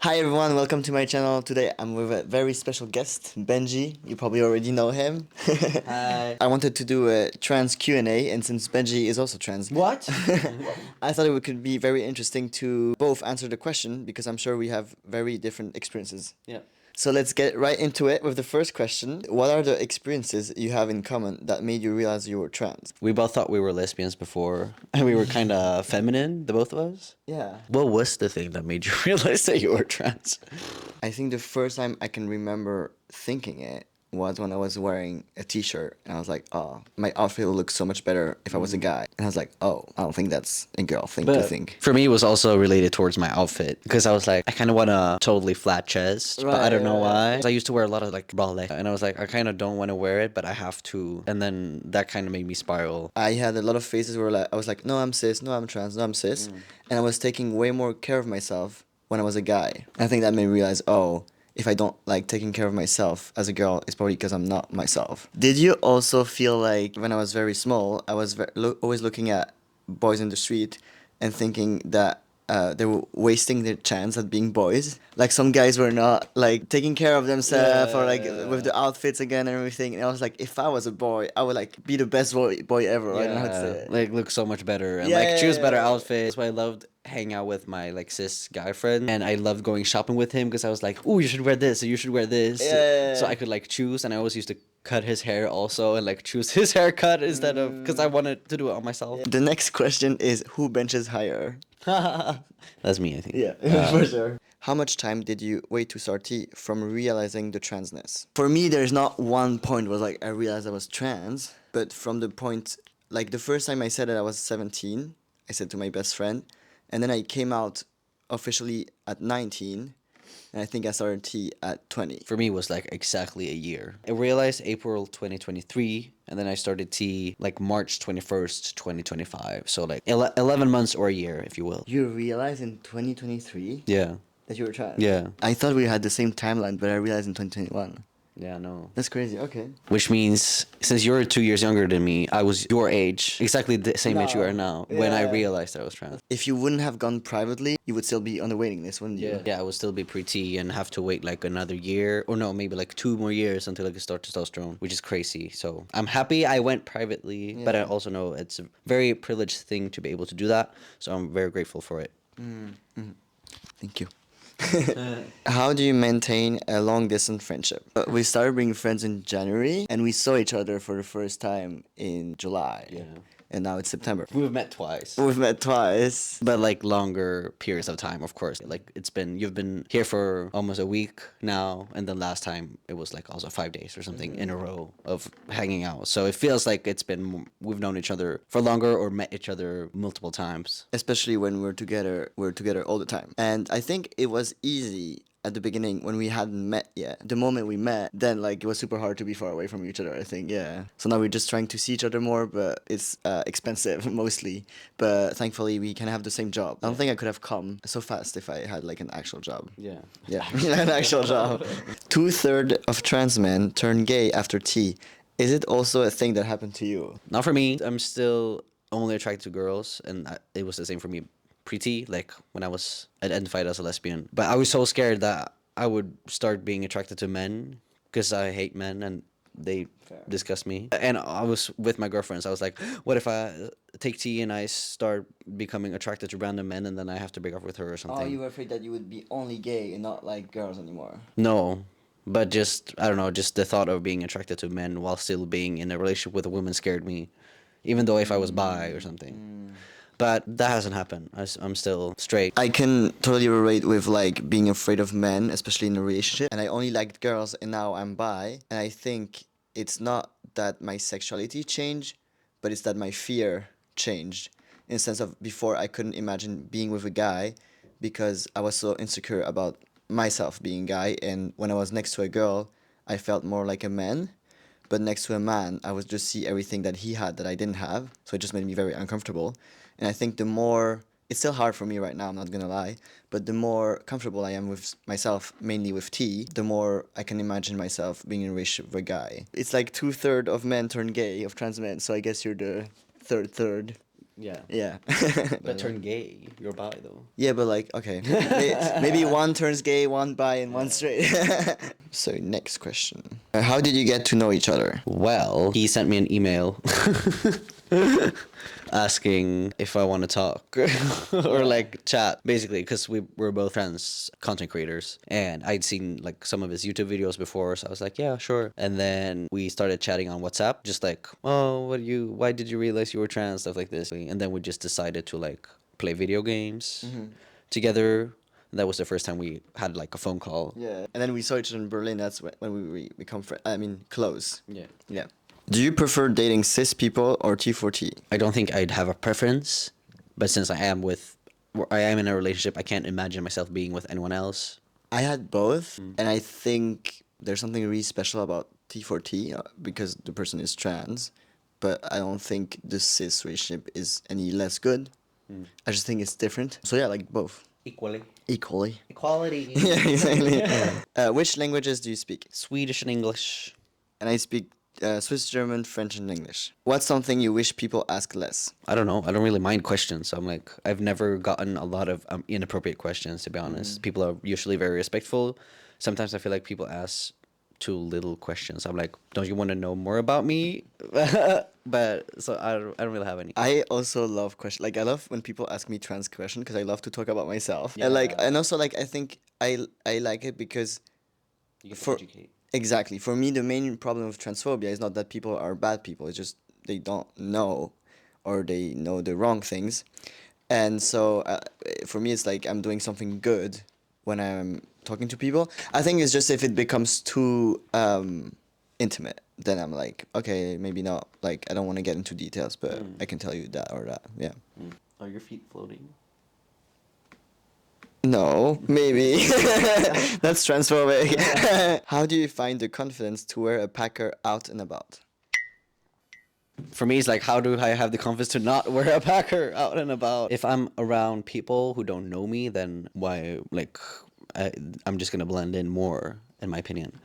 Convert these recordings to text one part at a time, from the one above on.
Hi everyone, welcome to my channel. Today I'm with a very special guest, Benji. You probably already know him. Hi. I wanted to do a trans Q&A, and since Benji is also trans, What? I thought it could be very interesting to both answer the question because I'm sure we have very different experiences. Yeah. So let's get right into it with the first question. What are the experiences you have in common that made you realize you were trans? We both thought we were lesbians before, and we were kind of feminine, the both of us. Yeah. What was the thing that made you realize that you were trans? I think the first time I can remember thinking it was when I was wearing a t-shirt and I was like, oh, my outfit would look so much better if I was a guy. And I was like, oh, I don't think that's a girl thing to think. For me, it was also related towards my outfit because I was like, I kind of want a totally flat chest, but I don't know why. I used to wear a lot of like bralette, and I was like, I kind of don't want to wear it, but I have to. And then that kind of made me spiral. I had a lot of phases where I was like, no, I'm cis, no, I'm trans, no, I'm cis. And I was taking way more care of myself when I was a guy. I think that made me realize, oh, if I don't like taking care of myself as a girl, it's probably because I'm not myself. Did you also feel like when I was very small, I was always looking at boys in the street and thinking that they were wasting their chance at being boys? Like some guys were not like taking care of themselves or like with the outfits again and everything. And I was like, if I was a boy, I would like be the best boy ever. I don't know how to say it. Like look so much better and Yeah, like choose better yeah. outfits. That's why I loved hanging out with my like cis guy friend, and I loved going shopping with him because I was like, oh, you should wear this, or you should wear this. Yeah. So I could like choose, and I always used to cut his hair also and like choose his haircut instead of because I wanted to do it on myself. The next question is who benches higher? That's me, I think. Yeah, for sure. How much time did you wait to start T from realizing the transness? For me, there's not one point was like I realized I was trans, but from the point, like the first time I said it, I was 17. I said to my best friend, and then I came out officially at 19, and I think I started T at 20. For me, it was like exactly a year. I realized April 2023, and then I started T like March 21st, 2025. So like 11 months or a year, if you will. You realized in 2023 Yeah. that you were trans? Yeah. I thought we had the same timeline, but I realized in 2021. Yeah, no. That's crazy. Okay. Which means, since you're 2 years younger than me, I was your age, exactly the same age you are now, when I Yeah. realized I was trans. If you wouldn't have gone privately, you would still be on the waiting list, wouldn't you? Yeah, I would still be pre-T and have to wait like another year, or no, maybe like 2 more years until I could start testosterone, which is crazy. So I'm happy I went privately, but I Yeah. also know it's a very privileged thing to be able to do that. So I'm very grateful for it. Thank you. How do you maintain a long distance friendship? We started being friends in January and we saw each other for the first time in July. Yeah. And now it's September. We've met twice. We've met twice. But like longer periods of time, of course. Like you've been here for almost a week now, and then last time it was like also 5 days or something in a row of hanging out. So it feels like we've known each other for longer or met each other multiple times. Especially when we're together all the time. And I think it was easy at the beginning when we hadn't met yet. The moment we met, then like it was super hard to be far away from each other, I think. Yeah. So now we're just trying to see each other more, but it's expensive mostly. But thankfully we can have the same job. I don't think I could have come so fast if I had like an actual job. Yeah. Yeah, an actual job. 2/3 of trans men turn gay after T. Is it also a thing that happened to you? Not for me. I'm still only attracted to girls, and it was the same for me pre-T, like when I was identified as a lesbian. But I was so scared that I would start being attracted to men because I hate men and they disgust me. And I was with my girlfriends. I was like, what if I take T and I start becoming attracted to random men and then I have to break up with her or something? Oh, you were afraid that you would be only gay and not like girls anymore. No. But just, I don't know, just the thought of being attracted to men while still being in a relationship with a woman scared me. Even though if I was bi or something. But that hasn't happened. I'm still straight. I can totally relate with like being afraid of men, especially in a relationship. And I only liked girls and now I'm bi. And I think it's not that my sexuality changed, but it's that my fear changed. In the sense of before I couldn't imagine being with a guy because I was so insecure about myself being guy. And when I was next to a girl, I felt more like a man. But next to a man, I would just see everything that he had that I didn't have. So it just made me very uncomfortable. And I think the more, it's still hard for me right now, I'm not gonna lie, but the more comfortable I am with myself, mainly with T, the more I can imagine myself being in a relationship with a guy. It's like 2/3 of men turn gay, of trans men, so I guess you're the third. Yeah. Yeah. But turn gay. You're bi though. Yeah, but like, okay, maybe one turns gay, one bi, and one straight. So next question: how did you get to know each other? Well, he sent me an email asking if I want to talk or like chat, basically, because we were both trans content creators, and I'd seen like some of his YouTube videos before, so I was like, yeah, sure. And then we started chatting on WhatsApp, just like, oh, why did you realize you were trans, stuff like this, and then we just decided to like play video games together. That was the first time we had like a phone call. Yeah, and then we saw each other in Berlin. That's when we become close. Yeah. Yeah. Do you prefer dating cis people or T4T? I don't think I'd have a preference, but since I am in a relationship, I can't imagine myself being with anyone else. I had both, and I think there's something really special about T4T because the person is trans, but I don't think the cis relationship is any less good. I just think it's different. So yeah, like both. Equally. Equally. Equality. Yeah, exactly. Which languages do you speak? Swedish and English. And I speak Swiss, German, French, and English. What's something you wish people ask less? I don't know. I don't really mind questions. I'm like, I've never gotten a lot of inappropriate questions, to be honest. People are usually very respectful. Sometimes I feel like people ask too little questions. I'm like, don't you want to know more about me? But so I don't really have any. I also love questions. Like I love when people ask me trans questions because I love to talk about myself. Yeah. And also like I think I like it because You get to for educate. exactly for me the main problem with transphobia is not that people are bad people. It's just they don't know, or they know the wrong things, and so for me it's like I'm doing something good when I'm talking to people. I think it's just if it becomes too intimate, then I'm like, okay, maybe not. Like I don't want to get into details, but I can tell you that or that. Yeah. Are your feet floating? No, maybe. That's transphobic. How do you find the confidence to wear a packer out and about? For me, it's like, how do I have the confidence to not wear a packer out and about? If I'm around people who don't know me, then why, like, I'm just going to blend in more, in my opinion.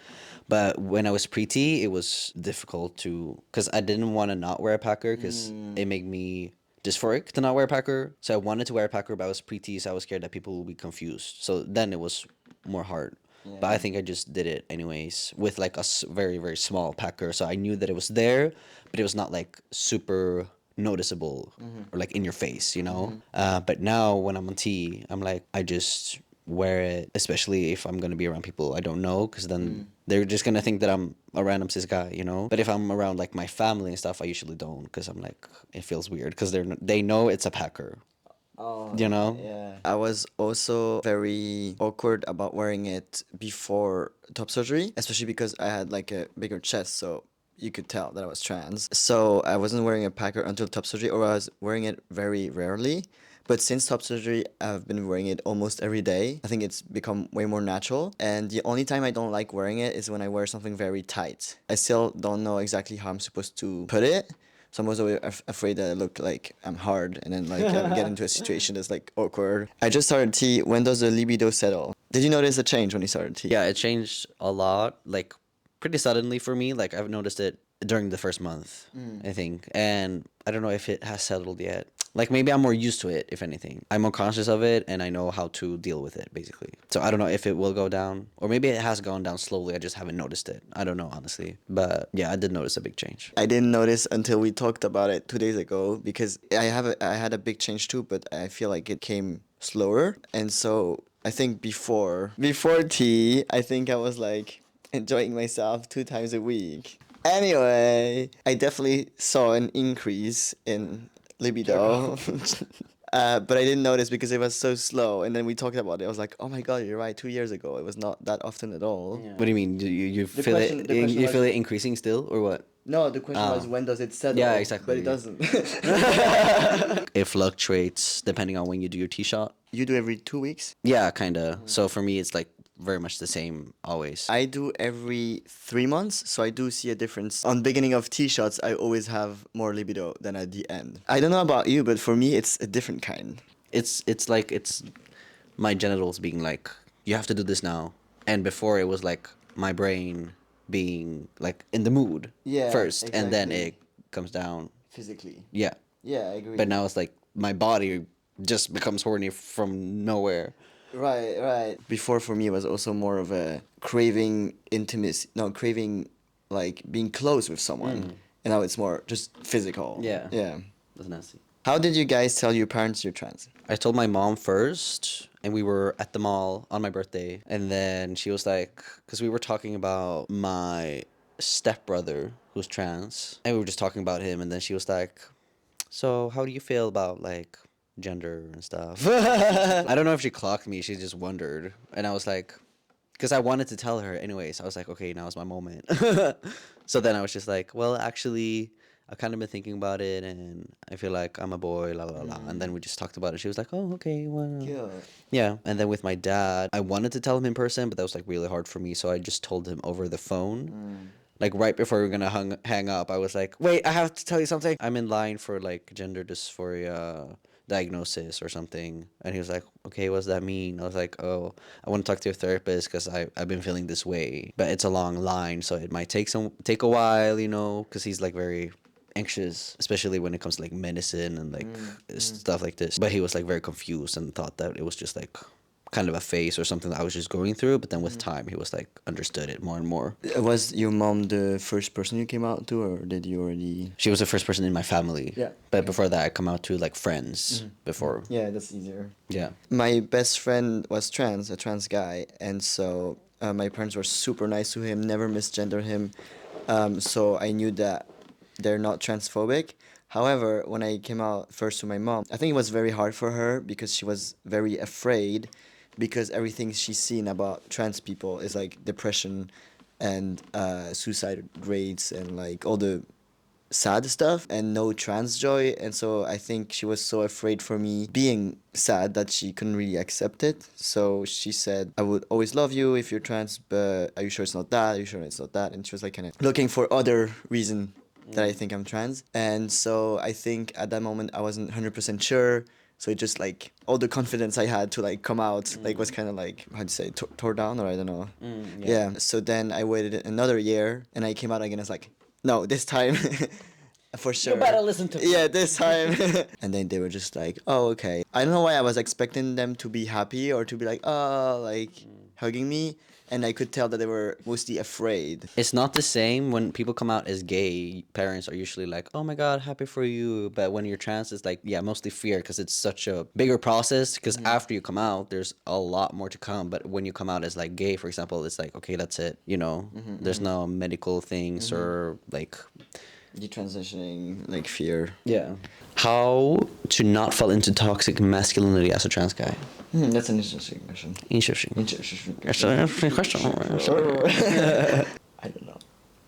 But when I was pretty, it was difficult to, because I didn't want to not wear a packer, because it made me dysphoric to not wear a packer. So I wanted to wear a packer, but I was pretty, so I was scared that people would be confused. So then it was more hard. But I think I just did it anyways with like a very, very small packer. So I knew that it was there, but it was not like super noticeable or like in your face, you know? But now when I'm on T, I'm like, I just wear it, especially if I'm going to be around people I don't know, because then they're just going to think that I'm a random cis guy, you know? But if I'm around like my family and stuff, I usually don't, because I'm like, it feels weird because they know it's a packer. Oh, you know? Yeah. I was also very awkward about wearing it before top surgery, especially because I had like a bigger chest, so you could tell that I was trans. So I wasn't wearing a packer until top surgery, or I was wearing it very rarely. But since top surgery, I've been wearing it almost every day. I think it's become way more natural. And the only time I don't like wearing it is when I wear something very tight. I still don't know exactly how I'm supposed to put it. So I'm also afraid that I look like I'm hard and then like get into a situation that's like awkward. I just started T. When does the libido settle? Did you notice a change when you started T? Yeah, it changed a lot, like pretty suddenly for me. Like I've noticed it during the first month, I think. And I don't know if it has settled yet. Like maybe I'm more used to it, if anything. I'm more conscious of it and I know how to deal with it, basically. So I don't know if it will go down, or maybe it has gone down slowly. I just haven't noticed it. I don't know, honestly. But yeah, I did notice a big change. I didn't notice until we talked about it 2 days ago because I had a big change too, but I feel like it came slower. And so I think before T, I think I was like enjoying myself 2 times a week. Anyway, I definitely saw an increase in libido. But I didn't notice because it was so slow. And then we talked about it. I was like, oh my God, you're right. 2 years ago, it was not that often at all. What do you mean? You feel question- the question you was- feel it increasing still, or what? No, the question was when does it settle? Yeah, exactly. But it doesn't. It fluctuates depending on when you do your T shot. You do every 2 weeks? Yeah, kinda. So for me, it's like very much the same always. I do every 3 months, so I do see a difference. On beginning of T shots, I always have more libido than at the end. I don't know about you, but for me, it's a different kind. It's like it's my genitals being like, you have to do this now, and before it was like my brain being like in the mood Yeah, first, and then exactly. it comes down. Physically. Yeah, Yeah, I agree. But now it's like my body just becomes horny from nowhere. Right, right. Before for me it was also more of a craving intimacy, no, craving like being close with someone. And now it's more just physical. Yeah. Yeah. That's nasty. How did you guys tell your parents you're trans? I told my mom first, and we were at the mall on my birthday, and then she was like, because we were talking about my stepbrother who's trans, and we were just talking about him, and then she was like, so how do you feel about like gender and stuff? I don't know if she clocked me, she just wondered, and I was like, because I wanted to tell her anyways. I was like, okay, now's my moment. So then I was just like, well, actually, I've kind of been thinking about it, and I feel like I'm a boy, la la la. And then we just talked about it. She was like, oh, okay, well, Good. yeah. And then with my dad, I wanted to tell him in person, but that was like really hard for me. So I just told him over the phone. Like right before we were gonna hang up, I was like, wait, I have to tell you something. I'm in line for like gender dysphoria diagnosis or something. And he was like, okay, what does that mean? I was like, oh, I want to talk to your therapist because I've been feeling this way. But it's a long line, so it might take a while, you know, because he's like very anxious, especially when it comes to like medicine and like stuff like this. But he was like very confused and thought that it was just like kind of a phase or something that I was just going through. But then with time, he was like understood it more and more. Was your mom the first person you came out to, or did you already? She was the first person in my family. Yeah. But before that, I come out to like friends before. Yeah, that's easier. Yeah. My best friend was trans, a trans guy, and so my parents were super nice to him, never misgendered him. So I knew that they're not transphobic. However, when I came out first to my mom, I think it was very hard for her because she was very afraid, because everything she's seen about trans people is like depression and suicide rates and like all the sad stuff and no trans joy. And so I think she was so afraid for me being sad that she couldn't really accept it. So she said, I would always love you if you're trans, but are you sure it's not that? Are you sure it's not that? And she was like kind of looking for other reason that I think I'm trans. And so I think at that moment I wasn't 100% sure. So it just like all the confidence I had to like come out like was kind of like, how'd you say, tore down, or I don't know. Yeah. So then I waited another year and I came out again as like, no, this time for sure. You better listen to me. Yeah, this time. And then they were just like, oh, okay. I don't know why I was expecting them to be happy or to be like, oh, like hugging me. And I could tell that they were mostly afraid. It's not the same when people come out as gay. Parents are usually like, "Oh my god, happy for you." But when you're trans, it's like, yeah, mostly fear because it's such a bigger process. Because after you come out, there's a lot more to come. But when you come out as like gay, for example, it's like, okay, that's it. You know, there's no medical things or like Detransitioning, like fear. yeah. How to not fall into toxic masculinity as a trans guy? That's an interesting question. Interesting. Interesting question. I don't know.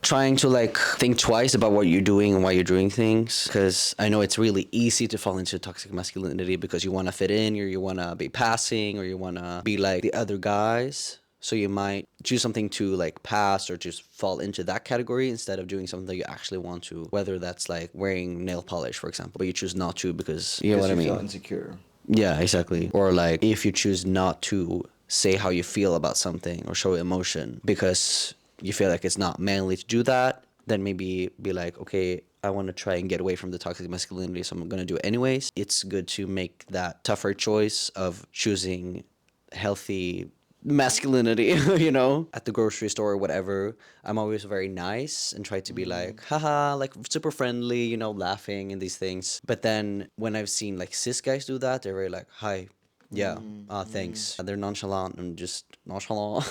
Trying to like think twice about what you're doing and why you're doing things, because I know it's really easy to fall into toxic masculinity because you want to fit in, or you want to be passing, or you want to be like the other guys. So you might choose something to like pass or just fall into that category instead of doing something that you actually want to, whether that's like wearing nail polish, for example, but you choose not to because you know what I mean. Feel insecure. Yeah, exactly. Or like if you choose not to say how you feel about something or show emotion because you feel like it's not manly to do that, then maybe be like, okay, I want to try and get away from the toxic masculinity, so I'm going to do it anyways. It's good to make that tougher choice of choosing healthy masculinity, you know, at the grocery store or whatever. I'm always very nice and try to be like, haha, like super friendly, you know, laughing and these things. But then when I've seen like cis guys do that, they're very like, hi, yeah, thanks. They're nonchalant and just nonchalant.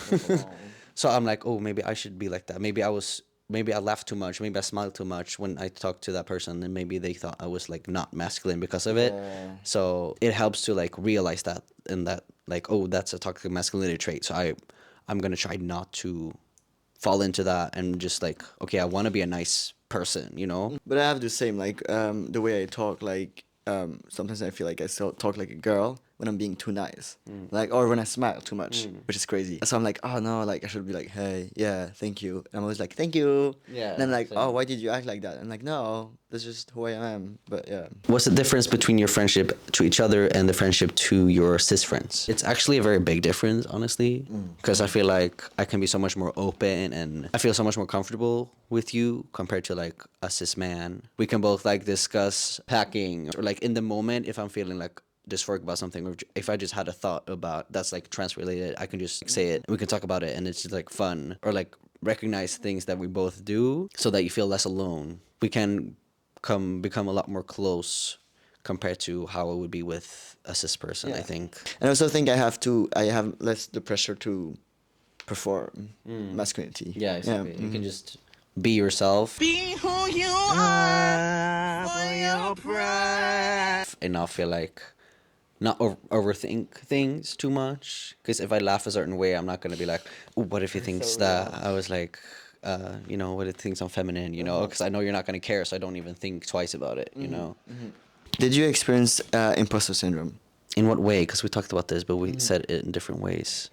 So I'm like, oh, maybe I should be like that. Maybe I laughed too much. Maybe I smiled too much when I talked to that person, and maybe they thought I was like not masculine because of it. So it helps to like realize that, and that like, oh, that's a toxic masculinity trait. So I'm gonna try not to fall into that and just like, okay, I want to be a nice person, you know. But I have the same, like, the way I talk, like, sometimes I feel like I still talk like a girl, when I'm being too nice, like, or when I smile too much, which is crazy. So I'm like, oh no, like I should be like, hey, yeah, thank you. And I'm always like, thank you. Yeah, And then like, same. oh, why did you act like that? I'm like, no, that's just who I am. But yeah. What's the difference between your friendship to each other and the friendship to your cis friends? It's actually a very big difference, honestly, because I feel like I can be so much more open and I feel so much more comfortable with you compared to like a cis man. We can both like discuss packing or like in the moment if I'm feeling like dysphoric about something, or if I just had a thought about that's like trans related, I can just say it and we can talk about it and it's just like fun, or like recognize things that we both do so that you feel less alone. We can become a lot more close compared to how it would be with a cis person, I think. And I also think I have less the pressure to perform masculinity. Yeah, exactly. You can mhm. just be yourself. Be who you are for your pride. And not feel like not overthink things too much, because if I laugh a certain way, I'm not going to be like, "Ooh, what if he thinks that I was like you know, what if he thinks I'm feminine, you know, because I know you're not going to care, so I don't even think twice about it, you know. Did you experience imposter syndrome? In what way? Because we talked about this, but we said it in different ways.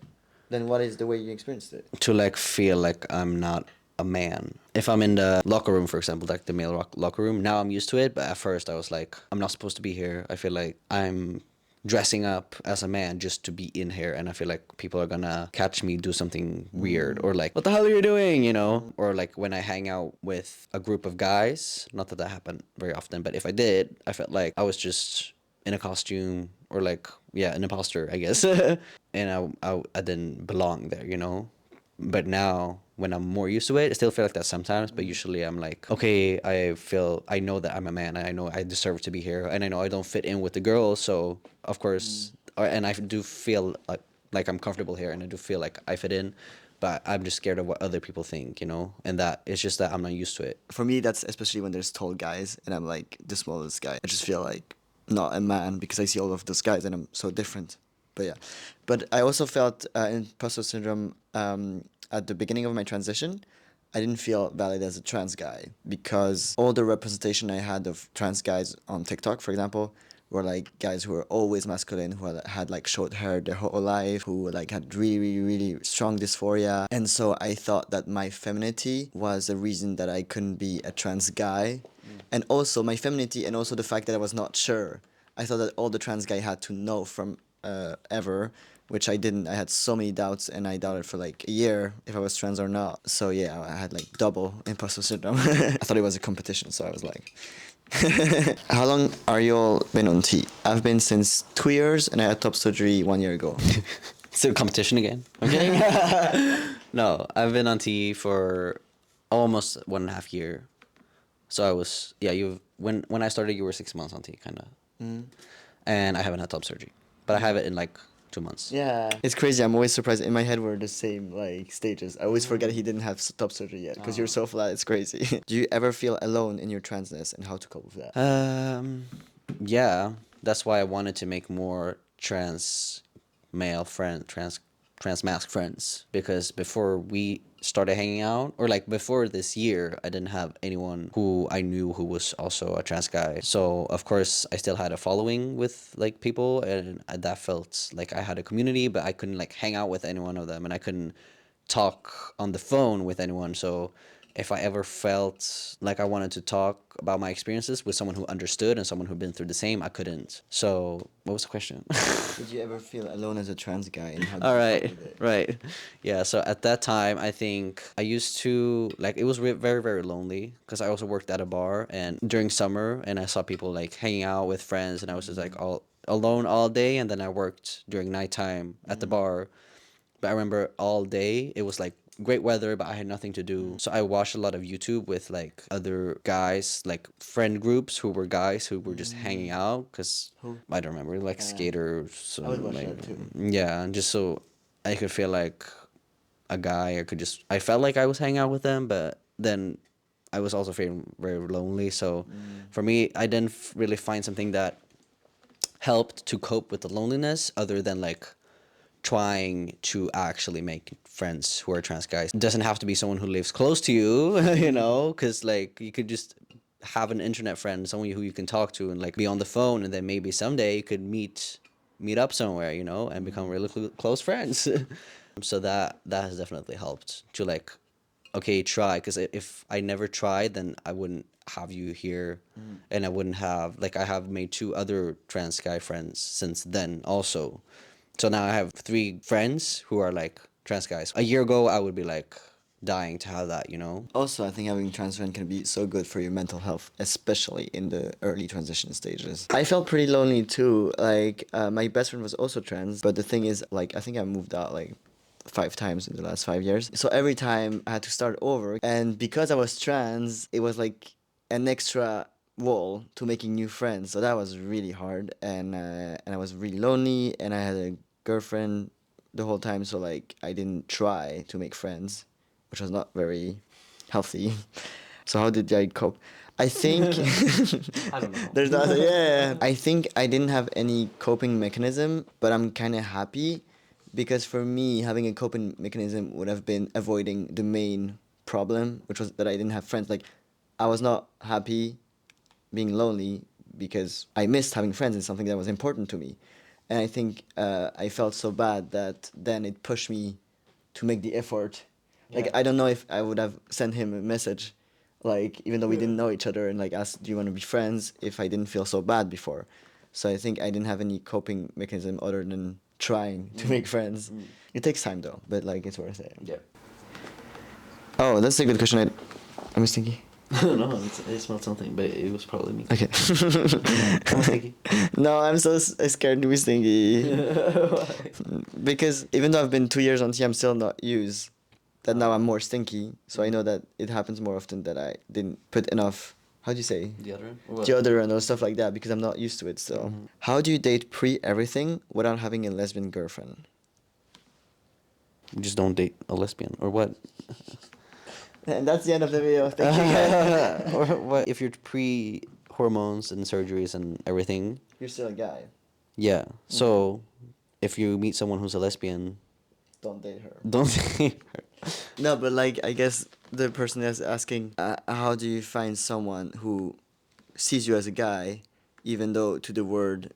Then what is the way you experienced it? To like feel like I'm not a man. If I'm in the locker room, for example, like the male locker room, now I'm used to it, but at first I was like, I'm not supposed to be here. I feel like I'm dressing up as a man just to be in here, and I feel like people are gonna catch me do something weird, or like, what the hell are you doing, you know? Or like when I hang out with a group of guys, not that happened very often, but if I did, I felt like I was just in a costume, or like, yeah, an imposter, I guess. And I didn't belong there, you know? But now when I'm more used to it, I still feel like that sometimes, but usually I'm like, okay, I know that I'm a man, I know I deserve to be here, and I know I don't fit in with the girls, so of course, and I do feel like I'm comfortable here, and I do feel like I fit in, but I'm just scared of what other people think, you know, and that it's just that I'm not used to it. For me, that's especially when there's tall guys and I'm like the smallest guy. I just feel like not a man because I see all of those guys and I'm so different. But yeah, but I also felt imposter syndrome at the beginning of my transition. I didn't feel valid as a trans guy because all the representation I had of trans guys on TikTok, for example, were like guys who were always masculine, who had like short hair their whole life, who like had really, really strong dysphoria. And so I thought that my femininity was a reason that I couldn't be a trans guy. And also my femininity, and also the fact that I was not sure. I thought that all the trans guy had to know from ever, which I didn't. I had so many doubts, and I doubted for like a year if I was trans or not. So yeah, I had like double imposter syndrome. I thought it was a competition, so I was like. How long are you all been on T? I've been since 2 years, and I had top surgery 1 year ago. So competition again? I'm kidding. No, I've been on T for almost 1.5 years. So I was, yeah, when I started, you were 6 months on T, kind of. And I haven't had top surgery, but I have it in like 2 months. Yeah, it's crazy. I'm always surprised. In my head, we're the same like stages. I always forget he didn't have top surgery yet because you're so flat. It's crazy. Do you ever feel alone in your transness, and how to cope with that? Yeah, that's why I wanted to make more trans male trans mask friends, because before we started hanging out, or like before this year, I didn't have anyone who I knew who was also a trans guy. So of course I still had a following with like people, and that felt like I had a community, but I couldn't like hang out with any one of them, and I couldn't talk on the phone with anyone. So if I ever felt like I wanted to talk about my experiences with someone who understood and someone who'd been through the same, I couldn't. So what was the question? Did you ever feel alone as a trans guy, and how did All you right, cope with it? right. Yeah, so at that time, I think I used to, like, it was very, very lonely because I also worked at a bar and during summer, and I saw people like hanging out with friends, and I was just like all alone all day, and then I worked during nighttime at the bar. But I remember all day it was like great weather, but I had nothing to do. So I watched a lot of YouTube with like other guys, like friend groups who were guys who were just hanging out. Cause Who? I don't remember, like skaters. I would watch like, that too. yeah, and just so I could feel like a guy. I felt like I was hanging out with them, but then I was also feeling very lonely. So for me, I didn't really find something that helped to cope with the loneliness other than like trying to actually make friends who are trans guys. It doesn't have to be someone who lives close to you, you know, because like you could just have an internet friend, someone who you can talk to and like be on the phone, and then maybe someday you could meet meet up somewhere, you know, and become really close friends. So that has definitely helped to like, okay, try, because if I never tried, then I wouldn't have you here, and I wouldn't have, like, I have made 2 other trans guy friends since then also. So now I have 3 friends who are like trans guys. A year ago, I would be like dying to have that, you know. Also, I think having trans friend can be so good for your mental health, especially in the early transition stages. I felt pretty lonely too. Like, my best friend was also trans, but the thing is, like, I think I moved out like 5 times in the last 5 years. So every time I had to start over, and because I was trans, it was like an extra wall to making new friends. So that was really hard, and I was really lonely, and I had a girlfriend the whole time. So like, I didn't try to make friends, which was not very healthy. So how did I cope? I think I don't know. there's not. Yeah, I think I didn't have any coping mechanism, but I'm kind of happy, because for me, having a coping mechanism would have been avoiding the main problem, which was that I didn't have friends. Like, I was not happy being lonely because I missed having friends in something that was important to me. And I think I felt so bad that then it pushed me to make the effort. Like, Yeah. I don't know if I would have sent him a message, like, even though we didn't know each other, and like asked, do you want to be friends, if I didn't feel so bad before. So I think I didn't have any coping mechanism other than trying to make friends. It takes time though, but like, it's worth it. Yeah. Oh, that's a good question. I'm Stinky. No, it smelled something, but it was probably me. Okay. Come on, Stinky. No, I'm so scared to be stinky. Why? Because even though I've been 2 years on T, I'm still not used. That now I'm more stinky, so I know that it happens more often that I didn't put enough. How do you say? Deodorant? Or what? Deodorant or stuff like that, because I'm not used to it still. How do you date pre everything without having a lesbian girlfriend? You just don't date a lesbian, or what? And that's the end of the video. Thank you guys. Or what? If you're pre hormones and surgeries and everything, You're still a guy. yeah. So if you meet someone who's a lesbian, Don't date her. don't date her. No, but like, I guess the person is asking, how do you find someone who sees you as a guy, even though to the word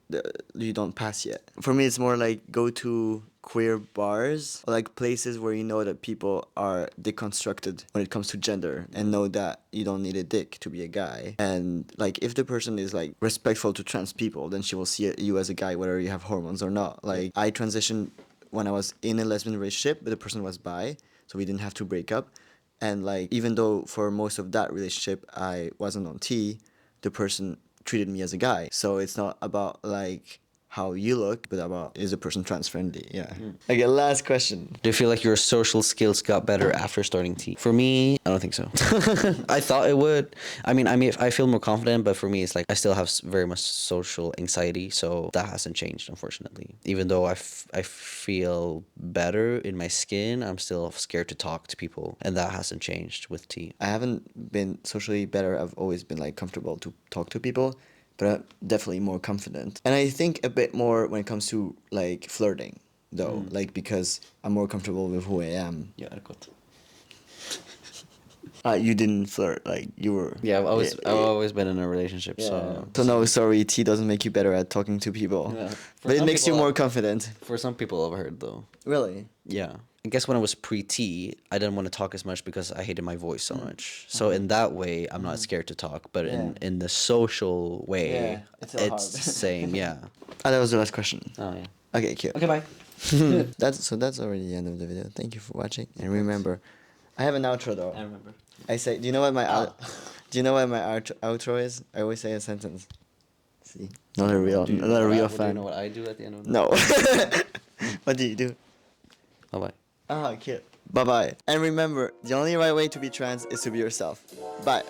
you don't pass yet? For me, it's more like go to queer bars, or like places where you know that people are deconstructed when it comes to gender, and know that you don't need a dick to be a guy. And like, if the person is like respectful to trans people, then she will see you as a guy whether you have hormones or not. Like, I transitioned when I was in a lesbian relationship, but the person was bi, so we didn't have to break up. And like, even though for most of that relationship I wasn't on T, the person treated me as a guy. So it's not about like how you look, but about, is the person trans friendly? Yeah. Okay, last question. Do you feel like your social skills got better after starting T? For me, I don't think so. I thought it would. I mean, I feel more confident, but for me, it's like I still have very much social anxiety, so that hasn't changed, unfortunately. Even though I feel better in my skin, I'm still scared to talk to people, and that hasn't changed with T. I haven't been socially better. I've always been like comfortable to talk to people, but I'm definitely more confident. And I think a bit more when it comes to like flirting, though, like, because I'm more comfortable with who I am. Yeah, I got. You didn't flirt, like you were. Yeah, I've always been in a relationship, so. So no, sorry, T doesn't make you better at talking to people. Yeah. But it makes you more confident. For some people, I've heard though. Really? Yeah. I guess when I was pre-T, I didn't want to talk as much because I hated my voice so much. So in that way, I'm not scared to talk. But in the social way, Yeah, it's so hard. the same. Yeah. Oh, that was the last question. Oh yeah. Okay, cute. Okay, bye. That's already the end of the video. Thank you for watching. And remember, I have an outro though. I remember. I say, do you know what my outro is? I always say a sentence. See, not a real fan. Do you know what I do at the end of the No. What do you do? Bye bye. Ah, cute. Bye bye. And remember, the only right way to be trans is to be yourself. Bye.